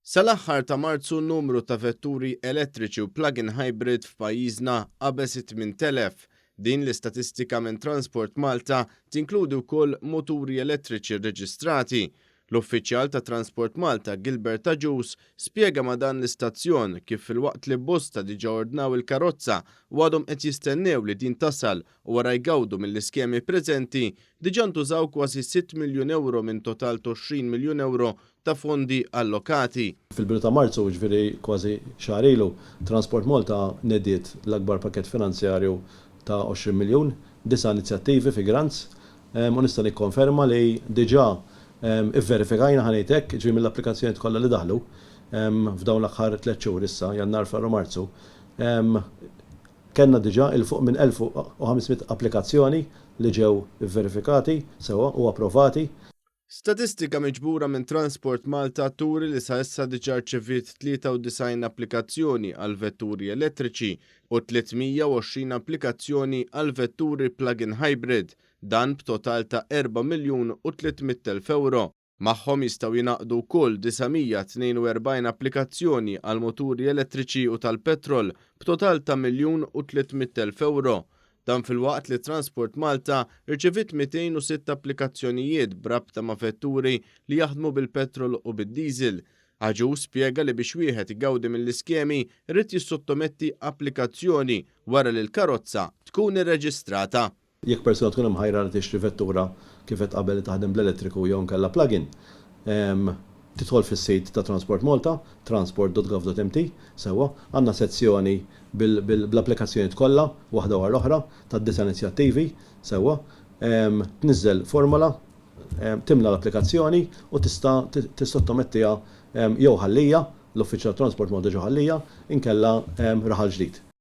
Sal-aħħar ta' Marzu n-numru ta' vetturi elettriċi u plug-in hybrid f'pajjiżna qabeż 8,000. Din l-istatistika minn Transport Malta tinkludi wkoll muturi elettriċi rreġistrati. L-uffiċjal ta' Transport Malta Gilbert Aġus spjega ma' dan l-istazzjon kif filwaqt li bosta diġà ordnaw il-karozza u għadhom qed jistennew li din tasal u wara jgawdu mill-iskemi preżenti diġà ntużaw kważi 6 miljun euro minn total 20 miljun euro ta' fondi allokati. Fil-bidu ta' Marzu, ġifieri kważi xahar ilu, Transport Malta nediet l-akbar pakett finanzjarju ta' 20 miljun, 9 inizjattivi fi grants, u nista' nikkonferma li diġà verifikajna ħanejtek ġi mill-applikazzjonijiet kollha li daħlu f'dawn l-aħħar 3 xhur issa, Jannar, Ferru, Marzu. Kellna diġà il fuq minn 1500 applikazzjoni li ġew verifikati sewa u approvati. Statistika miġbura minn Transport Malta turi li sa issa diġà rċeviet 93 applikazzjoni għal vetturi elettriċi u 320 applikazzjoni għal vetturi plug-in hybrid, dan b'total ta' 4 miljun u 300,000 euro. Magħhom jistgħu jingħaqdu wkoll 942 applikazzjoni għal moturi elettriċi u tal-petrol b'total ta' 1,300,000 euro. Dan fil-waqt li Transport Malta rċevit 206 applikazzjonijiet brabta ma' vetturi li jaħdmu bil-petrol u bid-diesel. Aġus spjega li biex wieħed igawdi mill-iskemi rrid jissottometti applikazzjoni wara li l-karozza tkun irreġistrata. Jekk persuna tkun imħajra li tixtri vettura kif qed qabel li taħdem bl-elettriku jew nkella plug-in, tidħol fis-sit ta' Transport Malta, transport.gov.mt, sewwa għandna sezzjoni bl-applikazzjonijiet kollha waħda wara l-oħra tad-9 inizjattivi, sewwa tniżżel formola, timla l-applikazzjoni u tista' tissottomettiha jew ħallija, l-Uffiċċju tat Transport Malta ġew ħallija, inkella raħal ġdid.